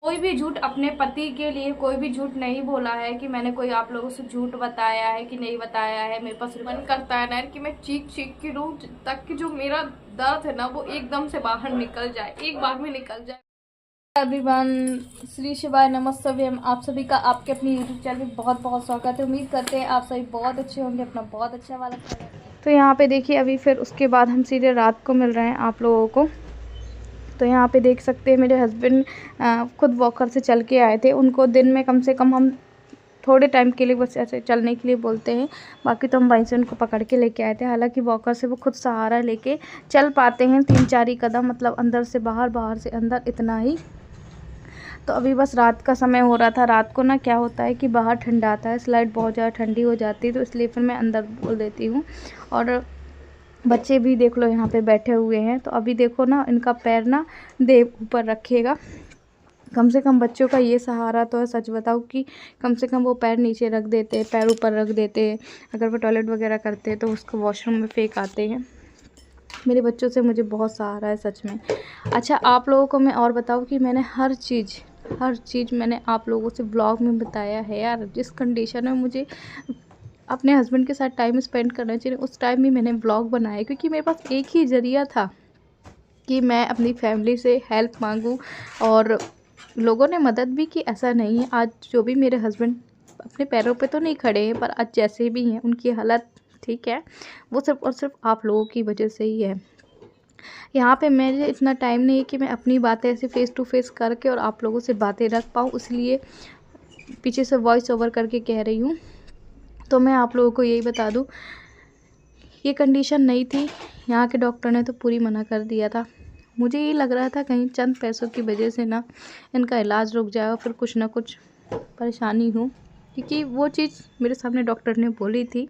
कोई भी झूठ अपने पति के लिए कोई भी झूठ नहीं बोला है कि मैंने कोई आप लोगों से झूठ बताया है कि नहीं बताया है। मेरे पास मन करता है ना कि मैं चीख चीख के रोऊं ताकि जो मेरा दर्द है ना वो एकदम से बाहर निकल जाए, एक बार में निकल जाए। एवरीवन, श्री शिवाय नमस्तव्य। आप सभी का आपके अपनी यूट्यूब चैनल में बहुत बहुत स्वागत है। उम्मीद करते हैं आप सभी बहुत अच्छे होंगे, अपना बहुत अच्छा वाला। तो यहाँ पे देखिए, अभी फिर उसके बाद हम सीधे रात को मिल रहे हैं आप लोगों को। तो यहाँ पे देख सकते हैं मेरे हस्बैंड खुद वॉकर से चल के आए थे। उनको दिन में कम से कम हम थोड़े टाइम के लिए बस ऐसे चलने के लिए बोलते हैं, बाकी तो हम वहीं से उनको पकड़ के लेके आए थे। हालांकि वॉकर से वो खुद सहारा लेके चल पाते हैं 3-4 ही कदम, मतलब अंदर से बाहर, बाहर से अंदर, इतना ही। तो अभी बस रात का समय हो रहा था। रात को ना क्या होता है कि बाहर ठंडा आता है, स्लाइड बहुत ज़्यादा ठंडी हो जाती है, तो इसलिए फिर मैं अंदर बोल देती हूँ। और बच्चे भी देख लो यहाँ पे बैठे हुए हैं। तो अभी देखो ना, इनका पैर ना देव ऊपर रखेगा। कम से कम बच्चों का ये सहारा तो है। सच बताओ कि कम से कम वो पैर नीचे रख देते हैं, पैर ऊपर रख देते हैं। अगर वो टॉयलेट वगैरह करते हैं तो उसको वॉशरूम में फेंक आते हैं। मेरे बच्चों से मुझे बहुत सहारा है सच में। अच्छा, आप लोगों को मैं और बताऊँ कि मैंने हर चीज़ मैंने आप लोगों से ब्लॉग में बताया है यार। जिस कंडीशन में मुझे अपने हस्बैंड के साथ टाइम स्पेंड करना चाहिए, उस टाइम भी मैंने ब्लॉग बनाया, क्योंकि मेरे पास एक ही ज़रिया था कि मैं अपनी फैमिली से हेल्प मांगूं। और लोगों ने मदद भी की, ऐसा नहीं है। आज जो भी मेरे हस्बैंड अपने पैरों पे तो नहीं खड़े हैं, पर आज जैसे भी हैं उनकी हालत ठीक है, वो सिर्फ और सिर्फ आप लोगों की वजह से ही है। यहाँ पे मेरे इतना टाइम नहीं है कि मैं अपनी बातें ऐसे फ़ेस टू फेस करके और आप लोगों से बातें रख पाऊँ, इसलिए पीछे से वॉइस ओवर करके कह रही हूँ। तो मैं आप लोगों को यही बता दूँ, ये कंडीशन नहीं थी। यहाँ के डॉक्टर ने तो पूरी मना कर दिया था। मुझे ये लग रहा था कहीं चंद पैसों की वजह से ना इनका इलाज रुक जाए और फिर कुछ ना कुछ परेशानी हो, क्योंकि वो चीज़ मेरे सामने डॉक्टर ने बोली थी,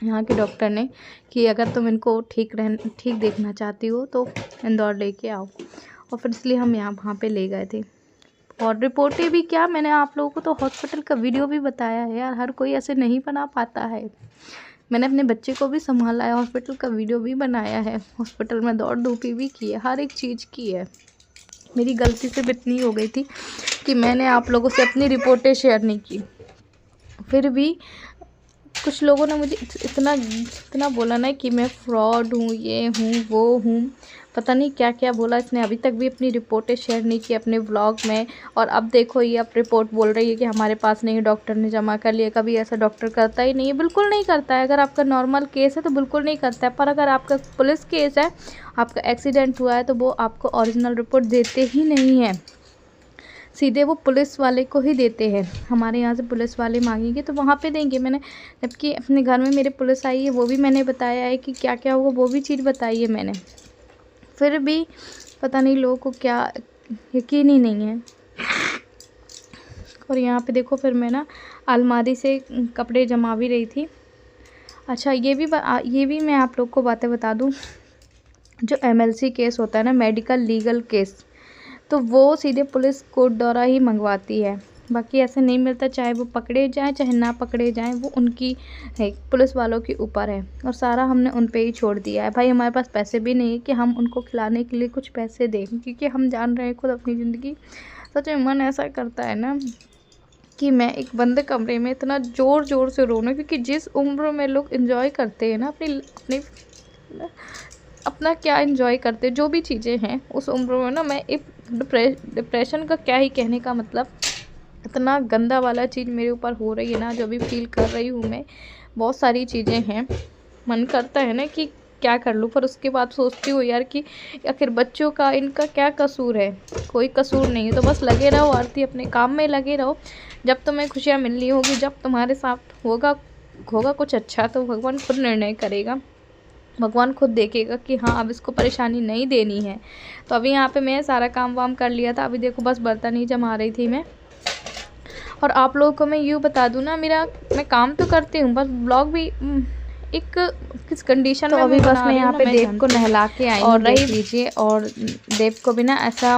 यहाँ के डॉक्टर ने, कि अगर तुम इनको ठीक देखना चाहती हो तो इंदौर लेके आओ। और फिर इसलिए हम वहाँ पे ले गए थे। और रिपोर्टें भी क्या, मैंने आप लोगों को तो हॉस्पिटल का वीडियो भी बताया है यार। हर कोई ऐसे नहीं बना पाता है। मैंने अपने बच्चे को भी संभाला है, हॉस्पिटल का वीडियो भी बनाया है, हॉस्पिटल में दौड़ धूपी भी की है, हर एक चीज़ की है। मेरी गलती सिर्फ इतनी हो गई थी कि मैंने आप लोगों से अपनी रिपोर्टें शेयर नहीं की। फिर भी कुछ लोगों ने मुझे इतना बोला ना कि मैं फ्रॉड हूँ, ये हूँ, वो हूँ, पता नहीं क्या क्या बोला। इसने अभी तक भी अपनी रिपोर्टें शेयर नहीं की अपने व्लॉग में। और अब देखो, ये अब रिपोर्ट बोल रही है कि हमारे पास नहीं, डॉक्टर ने जमा कर लिया। कभी ऐसा डॉक्टर करता ही नहीं है, बिल्कुल नहीं करता है। अगर आपका नॉर्मल केस है तो बिल्कुल नहीं करता है, पर अगर आपका पुलिस केस है, आपका एक्सीडेंट हुआ है, तो वो आपको ओरिजिनल रिपोर्ट देते ही नहीं है। सीधे वो पुलिस वाले को ही देते हैं। हमारे यहाँ से पुलिस वाले मांगेंगे तो वहाँ पे देंगे। मैंने जबकि अपने घर में मेरे पुलिस आई है, वो भी मैंने बताया है कि क्या क्या हुआ, वो भी चीज़ बताई है मैंने। फिर भी पता नहीं लोगों को क्या यकीन ही नहीं है। और यहाँ पे देखो, फिर मैं ना अलमारी से कपड़े जमा भी रही थी। अच्छा, ये भी मैं आप लोग को बातें बता दूँ। जो MLC केस होता है ना, मेडिकल लीगल केस, तो वो सीधे पुलिस कोर्ट द्वारा ही मंगवाती है। बाकी ऐसे नहीं मिलता, चाहे वो पकड़े जाएं चाहे ना पकड़े जाएं, वो उनकी है, पुलिस वालों के ऊपर है। और सारा हमने उन पे ही छोड़ दिया है। भाई, हमारे पास पैसे भी नहीं है कि हम उनको खिलाने के लिए कुछ पैसे दें, क्योंकि हम जान रहे हैं खुद अपनी ज़िंदगी। सच में मन ऐसा करता है ना कि मैं एक बंद कमरे में इतना ज़ोर ज़ोर से रोना, क्योंकि जिस उम्र में लोग इन्जॉय करते हैं ना अपनी अपना क्या एंजॉय करते, जो भी चीज़ें हैं, उस उम्र में ना मैं एक डिप्रेशन का क्या ही कहने का मतलब, इतना गंदा वाला चीज़ मेरे ऊपर हो रही है ना, जो भी फील कर रही हूँ मैं। बहुत सारी चीज़ें हैं, मन करता है ना कि क्या कर लूँ, पर उसके बाद सोचती हूँ यार कि आखिर बच्चों का, इनका क्या कसूर है। कोई कसूर नहीं है, तो बस लगे रहो आरती, अपने काम में लगे रहो। जब तुम्हें खुशियाँ मिलनी होगी, जब तुम्हारे साथ होगा कुछ अच्छा, तो भगवान खुद निर्णय करेगा। भगवान खुद देखेगा कि हाँ, अब इसको परेशानी नहीं देनी है। तो अभी यहाँ पे मैं सारा काम वाम कर लिया था। अभी देखो, बस बर्तन ही जमा रही थी मैं। और आप लोगों को मैं यूँ बता दूँ ना, मैं काम तो करती हूँ, बस ब्लॉग भी एक किस कंडीशन में अभी बस मैं यहाँ पे देव को नहला के आई और रही लीजिए। और देव को भी ना ऐसा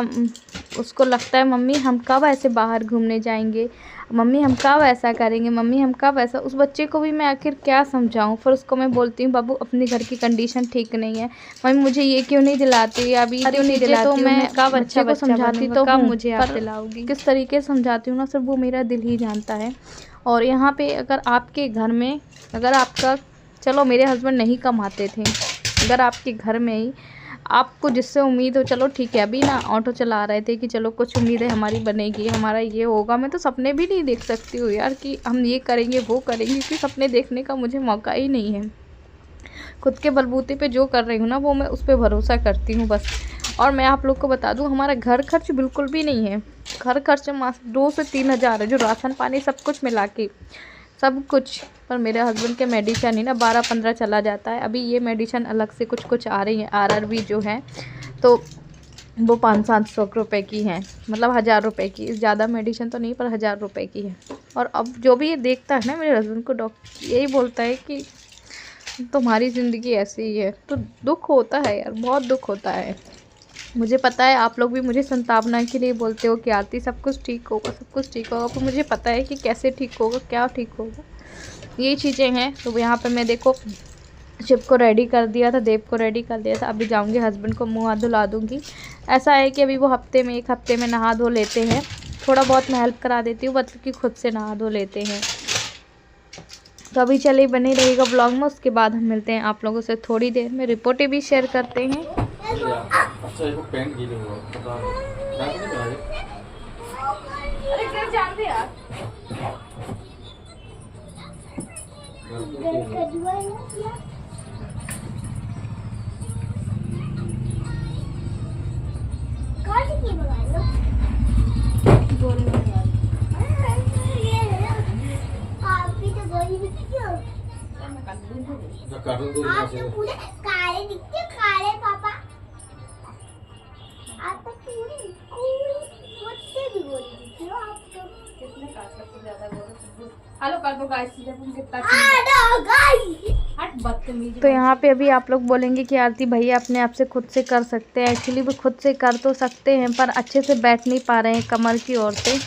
उसको लगता है मम्मी हम कब ऐसे बाहर घूमने जाएंगे, मम्मी हम कब ऐसा करेंगे, मम्मी हम कब ऐसा। उस बच्चे को भी मैं आखिर क्या समझाऊं। फिर उसको मैं बोलती हूँ बाबू अपने घर की कंडीशन ठीक नहीं है, मम्मी मुझे ये क्यों नहीं दिलाती, अभी क्यों नहीं दिलाती। तो मैं कब बच्चे को समझाती तो कब मुझे आप दिलाओगी। किस तरीके से समझाती हूँ ना, सिर्फ वो मेरा दिल ही जानता है। और यहाँ पे अगर आपके घर में, अगर आपका, चलो मेरे हस्बैंड नहीं कमाते थे, अगर आपके घर में ही आपको जिससे उम्मीद हो, चलो ठीक है अभी ना ऑटो चला रहे थे कि चलो कुछ उम्मीदें हमारी बनेगी, हमारा ये होगा। मैं तो सपने भी नहीं देख सकती हूँ यार कि हम ये करेंगे वो करेंगे, क्योंकि सपने देखने का मुझे मौका ही नहीं है। खुद के बलबूते पे जो कर रही हूँ ना वो मैं उस पर भरोसा करती हूँ बस। और मैं आप लोग को बता दूँ हमारा घर खर्च बिल्कुल भी नहीं है। घर खर्च 2 से 3 हज़ार है, जो राशन पानी सब कुछ मिला के, सब कुछ। पर मेरे हस्बैंड के मेडिसिन ही ना 12-15 चला जाता है। अभी ये मेडिसिन अलग से कुछ आ रही है, RRB जो है, तो वो 500-700 रुपये की है, मतलब 1000 रुपये की। ज़्यादा मेडिसिन तो नहीं पर 1000 रुपये की है। और अब जो भी ये देखता है ना मेरे हस्बैंड को, डॉक्टर यही बोलता है कि तुम्हारी ज़िंदगी ऐसी ही है। तो दुख होता है यार, बहुत दुख होता है। मुझे पता है आप लोग भी मुझे संतावना के लिए बोलते हो कि आरती सब कुछ ठीक होगा, सब कुछ ठीक होगा, पर मुझे पता है कि कैसे ठीक होगा, क्या ठीक होगा, ये चीज़ें हैं। तो यहाँ पे मैं देखो शिव को रेडी कर दिया था, देव को रेडी कर दिया था। अभी जाऊँगी हस्बैंड को मुँह हाथ धुला दूँगी। ऐसा है कि अभी वो एक हफ्ते में नहा धो लेते हैं। थोड़ा बहुत मैं हेल्प करा देती हूँ, मतलब कि खुद से नहा धो लेते हैं। तो अभी चलिए बने रहेगा ब्लॉग में, उसके बाद हम मिलते हैं आप लोगों से थोड़ी देर में। रिपोर्टें भी शेयर करते हैं। अच्छा इसको पेंट गीले हुआ पता नहीं अरे क्या जान दे यार। आप तो पूरे काले दिखते, काले पापा। आप तो पूरी मुझसे भी गोरी दिखते हो आप तो। कितने काट सबसे ज्यादा गोरे। हेलो कर दो गाइस, जब हम कितना हट बदतमीज। तो यहाँ पे अभी आप लोग बोलेंगे कि आरती भैया अपने आप से खुद से कर सकते हैं। एक्चुअली वो खुद से कर तो सकते हैं, पर अच्छे से बैठ नहीं पा रहे हैं कमर की ओर से,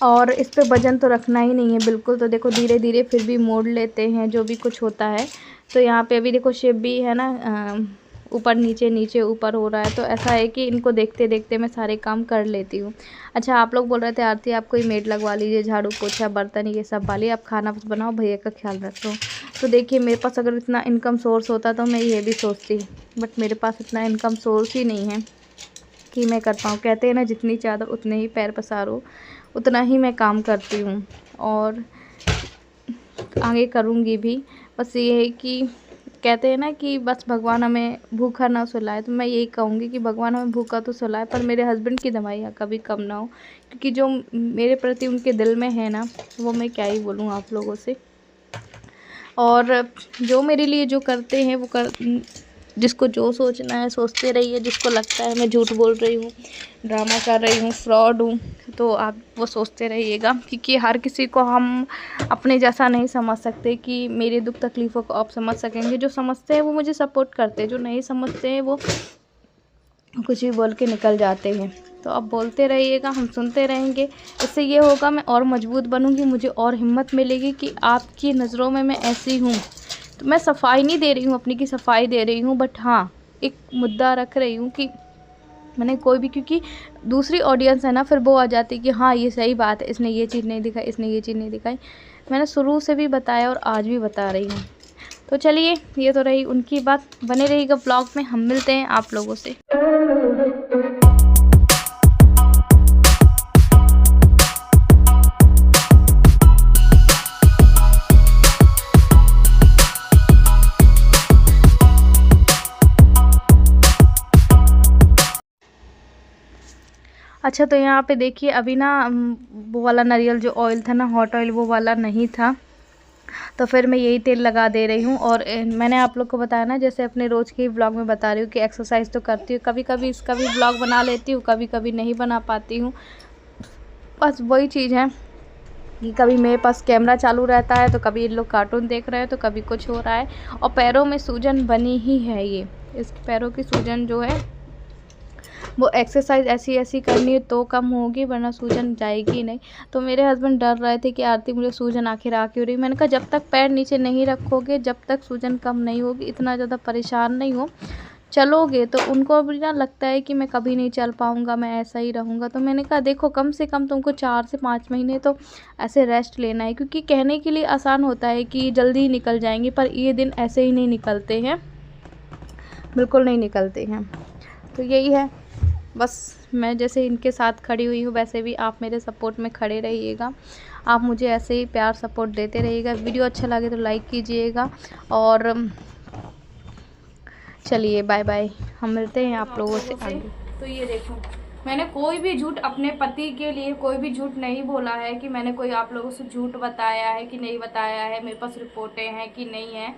और इस पे वजन तो रखना ही नहीं है बिल्कुल। तो देखो धीरे धीरे फिर भी मोड़ लेते हैं जो भी कुछ होता है। तो यहाँ पे अभी देखो शिव भी है ना, ऊपर नीचे नीचे ऊपर हो रहा है। तो ऐसा है कि इनको देखते देखते मैं सारे काम कर लेती हूँ। अच्छा आप लोग बोल रहे थे आरती आप कोई मेड लगवा लीजिए, झाड़ू पोछा बर्तन ये सब वाली, आप खाना बस बनाओ, भैया का ख्याल रखो। तो देखिए मेरे पास अगर इतना इनकम सोर्स होता तो मैं ये भी सोचती, बट मेरे पास इतना इनकम सोर्स ही नहीं है कि मैं कर पाऊँ। कहते हैं ना जितनी चादर उतने ही पैर पसारो, उतना ही मैं काम करती हूँ और आगे करूँगी भी। बस ये है कि कहते हैं ना कि बस भगवान हमें भूखा ना सुलाए, तो मैं यही कहूँगी कि भगवान हमें भूखा तो सुलाए, पर मेरे हस्बैंड की दवाइयाँ कभी कम ना हो, क्योंकि जो मेरे प्रति उनके दिल में है ना, वो मैं क्या ही बोलूँ आप लोगों से। और जो मेरे लिए जो करते हैं वो जिसको जो सोचना है सोचते रहिए। जिसको लगता है मैं झूठ बोल रही हूँ, ड्रामा कर रही हूँ, फ्रॉड हूँ, तो आप वो सोचते रहिएगा, क्योंकि हर किसी को हम अपने जैसा नहीं समझ सकते कि मेरे दुख तकलीफ़ों को आप समझ सकेंगे। जो समझते हैं वो मुझे सपोर्ट करते हैं, जो नहीं समझते हैं वो कुछ भी बोल के निकल जाते हैं। तो आप बोलते रहिएगा, हम सुनते रहेंगे। इससे ये होगा मैं और मजबूत बनूँगी, मुझे और हिम्मत मिलेगी कि आपकी नज़रों में मैं ऐसी हूँ। तो मैं सफाई नहीं दे रही हूँ अपनी की सफाई दे रही हूँ, बट हाँ एक मुद्दा रख रही हूँ कि मैंने कोई भी, क्योंकि दूसरी ऑडियंस है ना, फिर वो आ जाती है कि हाँ ये सही बात है, इसने ये चीज़ नहीं दिखाई, इसने ये चीज़ नहीं दिखाई। मैंने शुरू से भी बताया और आज भी बता रही हूँ। तो चलिए ये तो रही उनकी बात, बने रहिएगा ब्लॉग में, हम मिलते हैं आप लोगों से। अच्छा तो यहाँ पे देखिए अभी ना वो वाला नारियल जो ऑयल था ना, हॉट ऑयल, वो वाला नहीं था, तो फिर मैं यही तेल लगा दे रही हूँ। और मैंने आप लोग को बताया ना, जैसे अपने रोज़ के व्लॉग में बता रही हूँ कि एक्सरसाइज तो करती हूँ, कभी कभी इसका भी व्लॉग बना लेती हूँ, कभी कभी नहीं बना पाती हूँ। बस वही चीज़ है कि कभी मेरे पास कैमरा चालू रहता है, तो कभी इन लोग कार्टून देख रहे हैं, तो कभी कुछ हो रहा है। और पैरों में सूजन बनी ही है, ये इसके पैरों की सूजन जो है वो एक्सरसाइज ऐसी ऐसी करनी है तो कम होगी, वरना सूजन जाएगी नहीं। तो मेरे हस्बैंड डर रहे थे कि आरती मुझे सूजन आखिर आ क्यों रही। मैंने कहा जब तक पैर नीचे नहीं रखोगे, जब तक सूजन कम नहीं होगी, इतना ज़्यादा परेशान नहीं हो, चलोगे तो उनको भी ना लगता है कि मैं कभी नहीं चल पाऊँगा, मैं ऐसा ही रहूँगा। तो मैंने कहा देखो कम से कम तुमको 4 से 5 महीने तो ऐसे रेस्ट लेना है, क्योंकि कहने के लिए आसान होता है कि जल्दी ही निकल जाएंगे, पर ये दिन ऐसे ही नहीं निकलते हैं, बिल्कुल नहीं निकलते हैं। तो यही है, बस मैं जैसे इनके साथ खड़ी हुई हूँ वैसे भी आप मेरे सपोर्ट में खड़े रहिएगा। आप मुझे ऐसे ही प्यार सपोर्ट देते रहिएगा। वीडियो अच्छा लगे तो लाइक कीजिएगा, और चलिए बाय बाय, हम मिलते हैं आप लोगों से आगे। तो ये देखो, मैंने कोई भी झूठ अपने पति के लिए कोई भी झूठ नहीं बोला है कि मैंने कोई आप लोगों से झूठ बताया है कि नहीं बताया है, मेरे पास रिपोर्टें हैं कि नहीं है।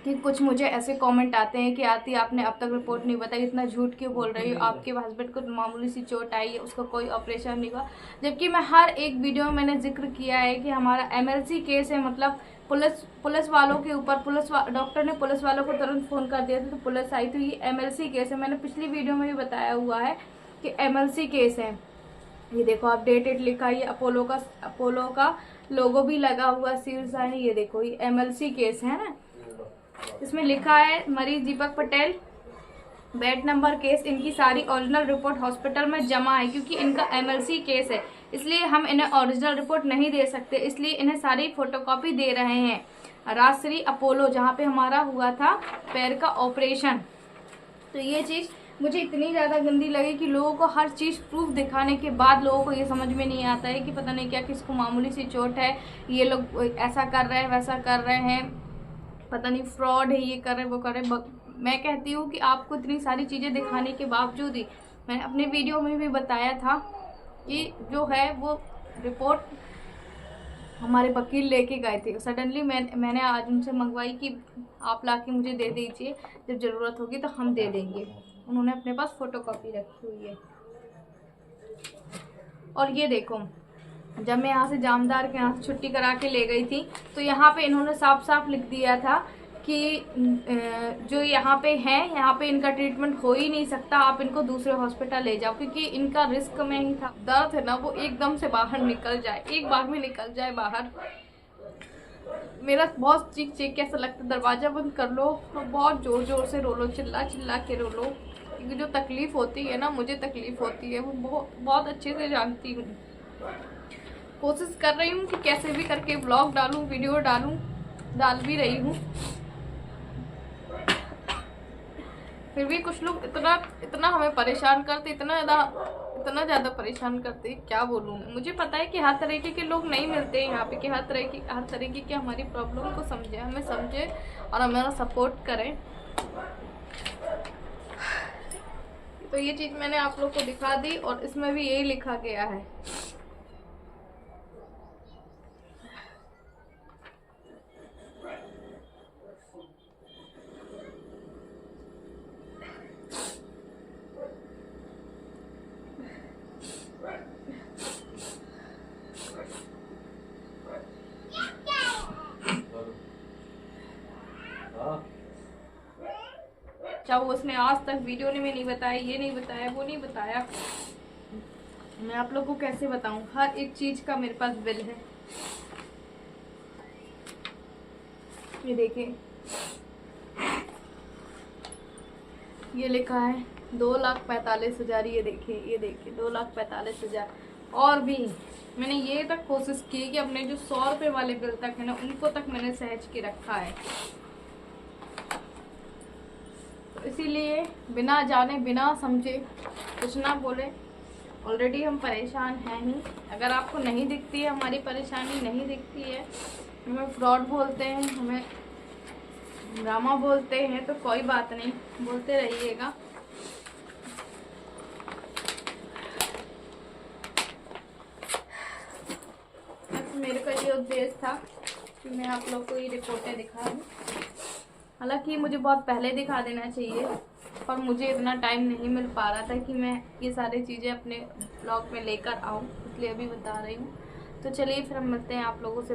कि कुछ मुझे ऐसे कमेंट आते हैं कि आरती आपने अब तक रिपोर्ट नहीं बताई, इतना झूठ क्यों बोल रही हो, आपके हस्बैंड को मामूली सी चोट आई है, उसका कोई ऑपरेशन नहीं हुआ। जबकि मैं हर एक वीडियो में मैंने जिक्र किया है कि हमारा MLC केस है, मतलब पुलिस वालों के ऊपर डॉक्टर ने पुलिस वालों को तुरंत फ़ोन कर दिया था तो पुलिस आई। तो ये MLC केस है, मैंने पिछली वीडियो में भी बताया हुआ है कि MLC केस है। ये देखो आप डेटेड लिखा है, ये अपोलो का लोगो भी लगा हुआ सील्स है। ये देखो ये MLC केस है ना, इसमें लिखा है मरीज Deepak Patel, bed number, case. इनकी सारी ओरिजिनल रिपोर्ट हॉस्पिटल में जमा है, क्योंकि इनका MLC केस है इसलिए हम इन्हें ओरिजिनल रिपोर्ट नहीं दे सकते, इसलिए इन्हें सारी फोटोकॉपी दे रहे हैं। राजश्री अपोलो जहाँ पे हमारा हुआ था पैर का ऑपरेशन। तो ये चीज़ मुझे इतनी ज़्यादा गंदी लगी कि लोगों को हर चीज़ प्रूफ दिखाने के बाद लोगों को ये समझ में नहीं आता है कि पता नहीं क्या किसको मामूली सी चोट है, ये लोग ऐसा कर रहे हैं वैसा कर रहे हैं, पता नहीं फ्रॉड है, ये कर रहे वो कर रहे। मैं कहती हूँ कि आपको इतनी सारी चीज़ें दिखाने के बावजूद ही, मैंने अपने वीडियो में भी बताया था कि जो है वो रिपोर्ट हमारे वकील लेके गए थे। सडनली मैंने आज उनसे मंगवाई कि आप लाके मुझे दे दीजिए, जब ज़रूरत होगी तो हम दे देंगे। उन्होंने अपने पास फ़ोटोकॉपी रखी हुई है। और ये देखो, जब मैं यहाँ से जामदार के यहाँ से छुट्टी करा के ले गई थी तो यहाँ पे इन्होंने साफ साफ लिख दिया था कि जो यहाँ पे हैं, यहाँ पे इनका ट्रीटमेंट हो ही नहीं सकता, आप इनको दूसरे हॉस्पिटल ले जाओ, क्योंकि इनका रिस्क में ही था। दर्द है ना वो एकदम से बाहर निकल जाए, एक बार में निकल जाए बाहर। मेरा बहुत चीख चीख के ऐसा लगता है दरवाज़ा बंद कर लो और बहुत ज़ोर ज़ोर से रो लो, चिल्ला चिल्ला के रो लो, क्योंकि जो तकलीफ़ होती है ना, मुझे तकलीफ़ होती है, वो बहुत अच्छे से जानती हूँ। कोशिश कर रही हूँ कि कैसे भी करके ब्लॉग डालूँ, वीडियो डालूँ, डाल भी रही हूँ। फिर भी कुछ लोग इतना हमें परेशान करते, इतना ज़्यादा परेशान करते, क्या बोलूँ मैं। मुझे पता है कि हर तरीके के लोग नहीं मिलते हैं यहाँ पे, कि हर तरीके की हमारी प्रॉब्लम को समझे, हमें समझे और हमारा सपोर्ट करें। तो ये चीज़ मैंने आप लोग को दिखा दी, और इसमें भी यही लिखा गया है। चाहे उसने आज तक वीडियो में नहीं बताया, ये नहीं बताया, वो नहीं बताया, मैं आप लोग को कैसे बताऊं। हर एक चीज का मेरे पास बिल है। ये देखिए, ये लिखा है 2,45,000। ये देखिए 2,45,000। और भी मैंने ये तक कोशिश की कि अपने जो 100 रुपये वाले बिल तक है ना, उनको तक मैंने सहज के रखा है। इसीलिए बिना जाने बिना समझे कुछ ना बोले। ऑलरेडी हम परेशान हैं ही, अगर आपको नहीं दिखती है हमारी परेशानी, नहीं दिखती है, हमें फ्रॉड बोलते हैं, हमें ड्रामा बोलते हैं, तो कोई बात नहीं, बोलते रहिएगा। मेरे का ये उद्देश्य था कि मैं आप लोग को ये रिपोर्टें दिखा दूँ। हालांकि मुझे बहुत पहले दिखा देना चाहिए, पर मुझे इतना टाइम नहीं मिल पा रहा था कि मैं ये सारी चीज़ें अपने ब्लॉग में लेकर आऊँ, इसलिए अभी बता रही हूँ। तो चलिए फिर हम मिलते हैं आप लोगों से।